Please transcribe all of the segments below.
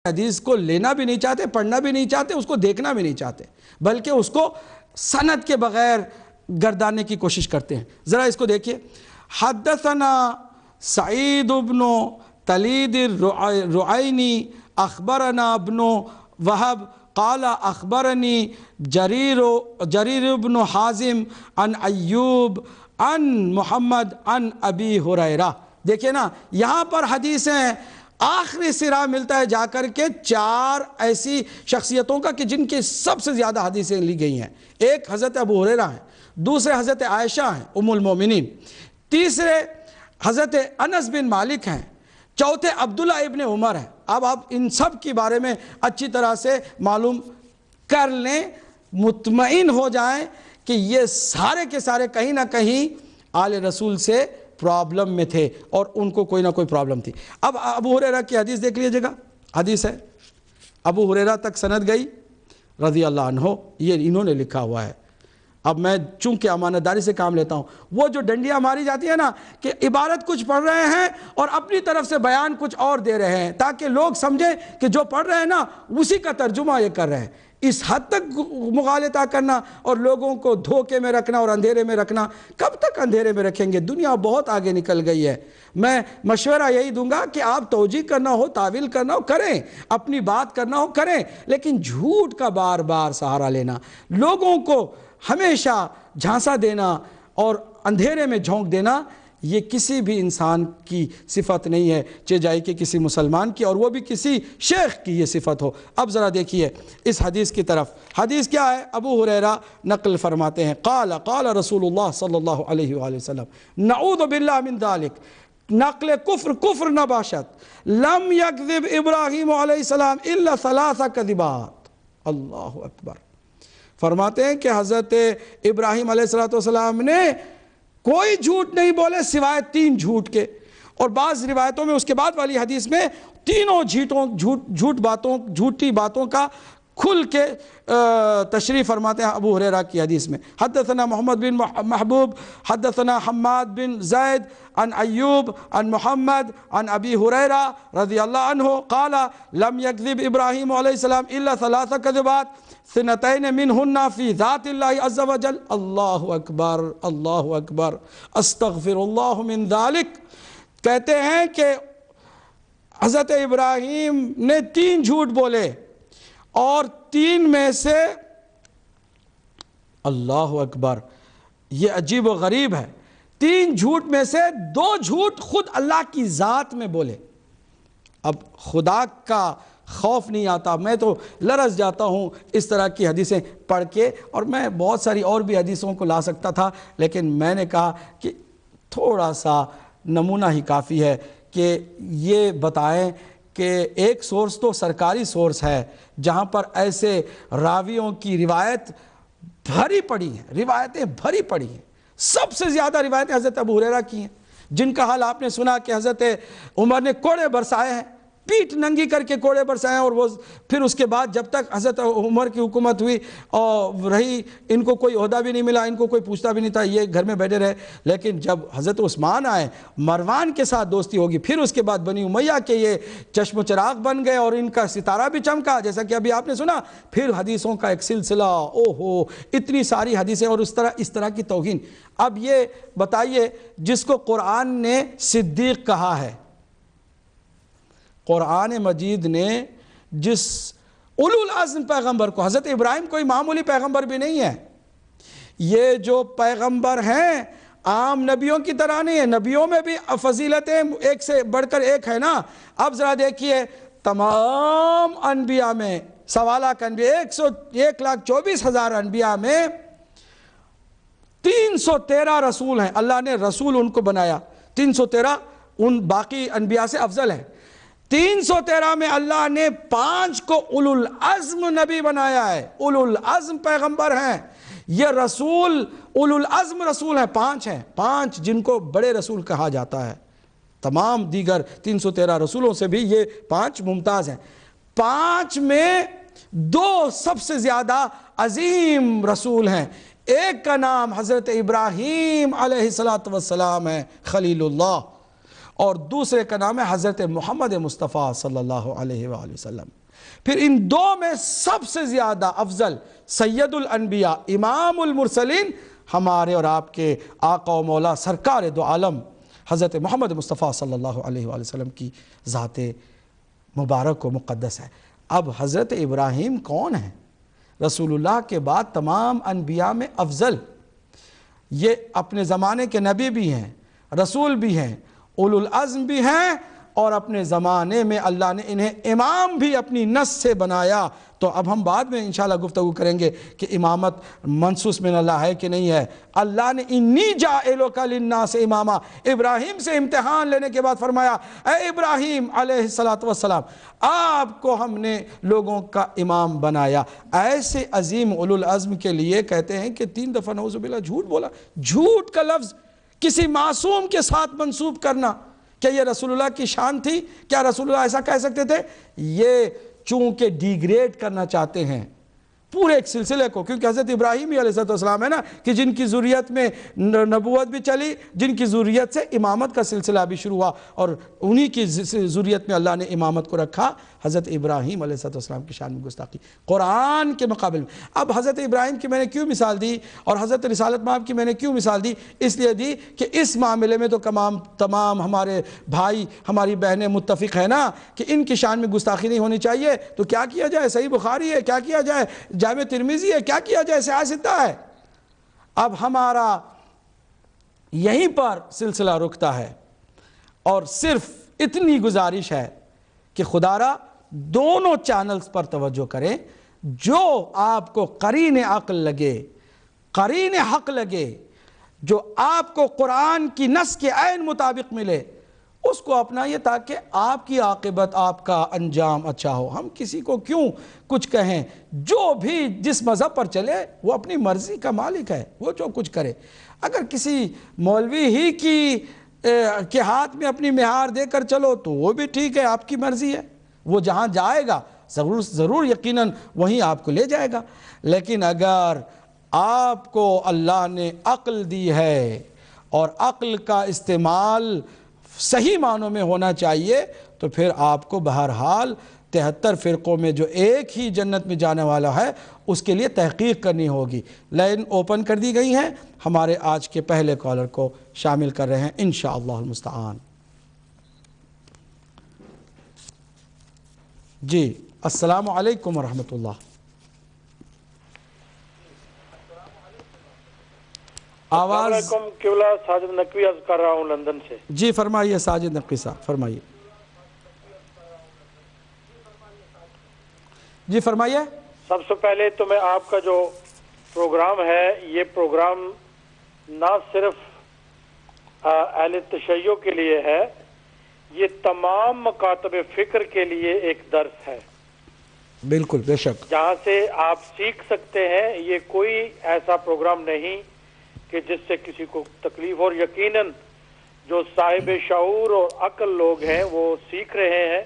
حدیث کو لینا بھی نہیں چاہتے، پڑھنا بھی نہیں چاہتے، اس کو دیکھنا بھی نہیں چاہتے، بلکہ اس کو سند کے بغیر گردانے کی کوشش کرتے ہیں۔ ذرا اس کو دیکھیے، حدثنا سعید بن تلید الرعینی اخبرنا ابن وہب قال اخبرنی جریر بن حازم عن ایوب عن محمد عن ابی ہریرہ۔ دیکھیں نا، یہاں پر حدیثیں آخری سرا ملتا ہے جا کر کے 4 ایسی شخصیتوں کا کہ جن کی سب سے زیادہ حدیثیں لی گئی ہیں۔ ایک حضرت ابو ہریرہ ہیں، دوسرے حضرت عائشہ ہیں ام المومنین، تیسرے حضرت انس بن مالک ہیں، چوتھے عبداللہ ابن عمر ہیں۔ اب آپ ان سب کے بارے میں اچھی طرح سے معلوم کر لیں، مطمئن ہو جائیں کہ یہ سارے کے سارے کہیں نہ کہیں آل رسول سے پرابلم میں تھے اور ان کو کوئی نہ کوئی پرابلم تھی۔ اب ابو ہریرہ کی حدیث دیکھ لیجئے گا، حدیث ہے ابو ہریرہ تک سند گئی رضی اللہ عنہ، یہ انہوں نے لکھا ہوا ہے۔ اب میں چونکہ امانت داری سے کام لیتا ہوں، وہ جو ڈنڈیاں ماری جاتی ہیں نا کہ عبارت کچھ پڑھ رہے ہیں اور اپنی طرف سے بیان کچھ اور دے رہے ہیں تاکہ لوگ سمجھیں کہ جو پڑھ رہے ہیں نا اسی کا ترجمہ یہ کر رہے ہیں، اس حد تک مغالطہ کرنا اور لوگوں کو دھوکے میں رکھنا اور اندھیرے میں رکھنا، کب تک اندھیرے میں رکھیں گے؟ دنیا بہت آگے نکل گئی ہے۔ میں مشورہ یہی دوں گا کہ آپ توجیہ کرنا ہو، تعویل کرنا ہو کریں، اپنی بات کرنا ہو کریں، لیکن جھوٹ کا بار بار سہارا لینا، لوگوں کو ہمیشہ جھانسا دینا اور اندھیرے میں جھونک دینا، یہ کسی بھی انسان کی صفت نہیں ہے، چاہے کہ کسی مسلمان کی اور وہ بھی کسی شیخ کی یہ صفت ہو۔ اب ذرا دیکھیے اس حدیث کی طرف، حدیث کیا ہے؟ ابو ہریرہ نقل فرماتے ہیں، قال قال رسول اللہ صلی اللہ علیہ وآلہ وسلم نعوذ باللہ من ذالک، نقل کفر نباشت، لم یکذب ابراہیم علیہ السلام الا 3 کذبات۔ اللہ اکبر۔ فرماتے ہیں کہ حضرت ابراہیم علیہ السلام نے کوئی جھوٹ نہیں بولے سوائے 3 جھوٹ کے، اور بعض روایتوں میں اس کے بعد والی حدیث میں تینوں جھوٹی باتوں کا کھل کے تشریح فرماتے ہیں ابو ہریرہ کی حدیث میں۔ حدثنا محمد بن محبوب حدثنا حماد بن زید عن ایوب عن محمد عن ابی ہریرہ رضی اللہ عنہ قال لم یکذب ابراہیم علیہ السلام الا 3 کذبات 2 منہن فی ذات اللہ عز وجل۔ اللہ اکبر، اللہ اکبر، استغفر اللہ من ذالک۔ کہتے ہیں کہ حضرت ابراہیم نے 3 جھوٹ بولے اور 3 میں سے، اللہ اکبر، یہ عجیب و غریب ہے، 3 جھوٹ میں سے 2 جھوٹ خود اللہ کی ذات میں بولے۔ اب خدا کا خوف نہیں آتا، میں تو لرز جاتا ہوں اس طرح کی حدیثیں پڑھ کے، اور میں بہت ساری اور بھی حدیثوں کو لا سکتا تھا، لیکن میں نے کہا کہ تھوڑا سا نمونہ ہی کافی ہے کہ یہ بتائیں کہ ایک سورس تو سرکاری سورس ہے جہاں پر ایسے راویوں کی روایت بھری پڑی ہیں، روایتیں بھری پڑی ہیں، سب سے زیادہ روایتیں حضرت ابو ہریرہ کی ہیں، جن کا حال آپ نے سنا کہ حضرت عمر نے کوڑے برسائے ہیں، پیٹ ننگی کر کے کوڑے برسائے ہیں، اور وہ پھر اس کے بعد جب تک حضرت عمر کی حکومت ہوئی اور رہی، ان کو کوئی عہدہ بھی نہیں ملا، ان کو کوئی پوچھتا بھی نہیں تھا، یہ گھر میں بیٹھے رہے۔ لیکن جب حضرت عثمان آئے، مروان کے ساتھ دوستی ہوگی، پھر اس کے بعد بنی امیہ کے یہ چشم و چراغ بن گئے اور ان کا ستارہ بھی چمکا، جیسا کہ ابھی آپ نے سنا، پھر حدیثوں کا ایک سلسلہ، اوہو اتنی ساری حدیثیں، اور اس طرح کی توہین۔ اب یہ بتائیے، جس کو قرآن نے صدیق کہا ہے، قرآن مجید نے جس اولو العزم پیغمبر کو، حضرت ابراہیم کوئی معمولی پیغمبر بھی نہیں ہے، یہ جو پیغمبر ہیں عام نبیوں کی طرح نہیں ہے، نبیوں میں بھی فضیلتیں ایک سے بڑھ کر ایک ہے نا۔ اب ذرا دیکھیے، تمام انبیاء میں 1.25 لاکھ انبیاء، 1,24,000 انبیاء میں 313 رسول ہیں، اللہ نے رسول ان کو بنایا، 313 ان باقی انبیاء سے افضل ہے۔ 313 میں اللہ نے 5 کو اولو العزم نبی بنایا ہے، اولو العزم پیغمبر ہیں، یہ رسول اولو العزم رسول ہیں، 5 ہیں، 5 جن کو بڑے رسول کہا جاتا ہے۔ تمام دیگر 313 رسولوں سے بھی یہ 5 ممتاز ہیں۔ 5 میں 2 سب سے زیادہ عظیم رسول ہیں، ایک کا نام حضرت ابراہیم علیہ السلام ہے، خلیل اللہ، اور دوسرے کا نام ہے حضرت محمد مصطفیٰ صلی اللہ علیہ وآلہ وسلم۔ پھر ان دو میں سب سے زیادہ افضل سید الانبیاء امام المرسلین ہمارے اور آپ کے آقا و مولا سرکار دو عالم حضرت محمد مصطفیٰ صلی اللہ علیہ وآلہ وسلم کی ذات مبارک و مقدس ہے۔ اب حضرت ابراہیم کون ہیں؟ رسول اللہ کے بعد تمام انبیاء میں افضل، یہ اپنے زمانے کے نبی بھی ہیں، رسول بھی ہیں، اولو العزم بھی ہیں، اور اپنے زمانے میں اللہ نے انہیں امام بھی اپنی نس سے بنایا۔ تو اب ہم بعد میں انشاءاللہ گفتگو کریں گے کہ امامت منصوص من اللہ ہے کہ نہیں ہے۔ اللہ نے انی جاعلک للناس اماما، ابراہیم سے امتحان لینے کے بعد فرمایا اے ابراہیم علیہ السلام آپ کو ہم نے لوگوں کا امام بنایا۔ ایسے عظیم اولو العزم کے لیے کہتے ہیں کہ 3 دفعہ نعوذ باللہ جھوٹ بولا۔ جھوٹ کا لفظ کسی معصوم کے ساتھ منسوب کرنا، کیا یہ رسول اللہ کی شان تھی؟ کیا رسول اللہ ایسا کہہ سکتے تھے؟ یہ چونکہ ڈیگریڈ کرنا چاہتے ہیں پورے ایک سلسلے کو، کیونکہ حضرت ابراہیم علیہ السلام ہے نا کہ جن کی ذریت میں نبوت بھی چلی، جن کی ذریت سے امامت کا سلسلہ بھی شروع ہوا، اور انہی کی ذریت میں اللہ نے امامت کو رکھا۔ حضرت ابراہیم علیہ السلام کی شان میں گستاخی قرآن کے مقابل میں۔ اب حضرت ابراہیم کی میں نے کیوں مثال دی اور حضرت رسالت مآب کی میں نے کیوں مثال دی؟ اس لیے دی کہ اس معاملے میں تو تمام ہمارے بھائی ہماری بہنیں متفق ہیں نا کہ ان کی شان میں گستاخی نہیں ہونی چاہیے۔ تو کیا کیا جائے؟ صحیح بخاری ہے، کیا کیا جائے؟ جامع ترمذی ہے، کیا کیا جائے؟ صحیح ستہ ہے۔ اب ہمارا یہیں پر سلسلہ رکتا ہے، اور صرف اتنی گزارش ہے کہ خدا را دونوں چینلز پر توجہ کریں، جو آپ کو قرین عقل لگے، قرین حق لگے، جو آپ کو قرآن کی نص کے عین مطابق ملے، اس کو اپنائیے تاکہ آپ کی عاقبت، آپ کا انجام اچھا ہو۔ ہم کسی کو کیوں کچھ کہیں؟ جو بھی جس مذہب پر چلے وہ اپنی مرضی کا مالک ہے، وہ جو کچھ کرے۔ اگر کسی مولوی ہی کے ہاتھ میں اپنی مہار دے کر چلو تو وہ بھی ٹھیک ہے، آپ کی مرضی ہے، وہ جہاں جائے گا ضرور یقیناً وہیں آپ کو لے جائے گا۔ لیکن اگر آپ کو اللہ نے عقل دی ہے اور عقل کا استعمال صحیح معنوں میں ہونا چاہیے، تو پھر آپ کو بہرحال 73 فرقوں میں جو ایک ہی جنت میں جانے والا ہے اس کے لیے تحقیق کرنی ہوگی۔ لائن اوپن کر دی گئی ہیں، ہمارے آج کے پہلے کالر کو شامل کر رہے ہیں انشاءاللہ المستعان۔ جی السلام علیکم ورحمۃ اللہ۔ السلام علیکم، قبلہ ساجد نقوی عرض کر رہا ہوں لندن سے۔ جی فرمائیے ساجد نقوی صاحب، فرمائیے۔ جی فرمائیے۔ سب سے پہلے تو میں آپ کا جو پروگرام ہے، یہ پروگرام نہ صرف اہل تشیع کے لیے ہے، یہ تمام مکاتب فکر کے لیے ایک درس ہے۔ بالکل، بے شک، جہاں سے آپ سیکھ سکتے ہیں۔ یہ کوئی ایسا پروگرام نہیں کہ جس سے کسی کو تکلیف، اور یقیناً جو صاحب شعور اور عقل لوگ ہیں وہ سیکھ رہے ہیں،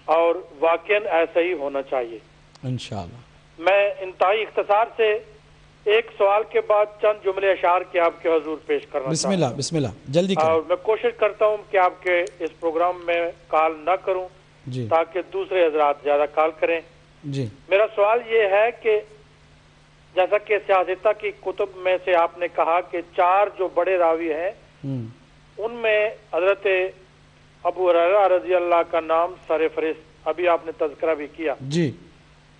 اور واقعاً ایسا ہی ہونا چاہیے انشاءاللہ۔ میں انتہائی اختصار سے ایک سوال کے بعد چند جملے اشعار کے آپ کے حضور پیش کرنا بسم اللہ بسم اللہ، جلدی اور کریں۔ میں کوشش کرتا ہوں کہ آپ کے اس پروگرام میں کال نہ کروں جی تاکہ دوسرے حضرات زیادہ کال کریں۔ جی میرا سوال یہ ہے کہ جیسا کہ سیاستہ کی کتب میں سے آپ نے کہا کہ 4 جو بڑے راوی ہیں، ان میں حضرت ابو ہریرہ رضی اللہ کا نام سر فہرست، ابھی آپ نے تذکرہ بھی کیا، جی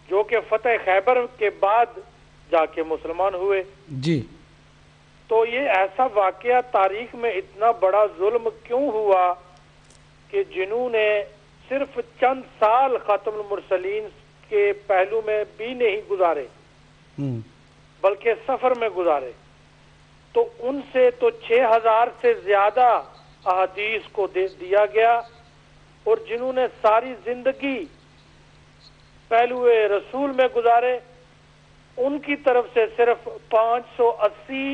جو کہ فتح خیبر کے بعد جا کے مسلمان ہوئے۔ جی تو یہ ایسا واقعہ تاریخ میں اتنا بڑا ظلم کیوں ہوا کہ جنہوں نے صرف چند سال خاتم المرسلین کے پہلو میں بھی نہیں گزارے بلکہ سفر میں گزارے، تو ان سے تو 6000 سے زیادہ احادیث کو دیا گیا، اور جنہوں نے ساری زندگی پہلو رسول میں گزارے ان کی طرف سے صرف 580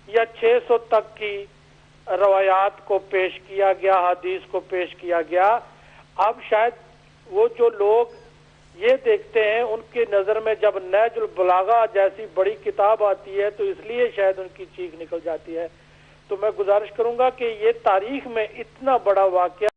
یا 600 تک کی روایات کو پیش کیا گیا، حدیث کو پیش کیا گیا۔ اب شاید وہ جو لوگ یہ دیکھتے ہیں، ان کی نظر میں جب نہج البلاغہ جیسی بڑی کتاب آتی ہے تو اس لیے شاید ان کی چیخ نکل جاتی ہے۔ تو میں گزارش کروں گا کہ یہ تاریخ میں اتنا بڑا واقعہ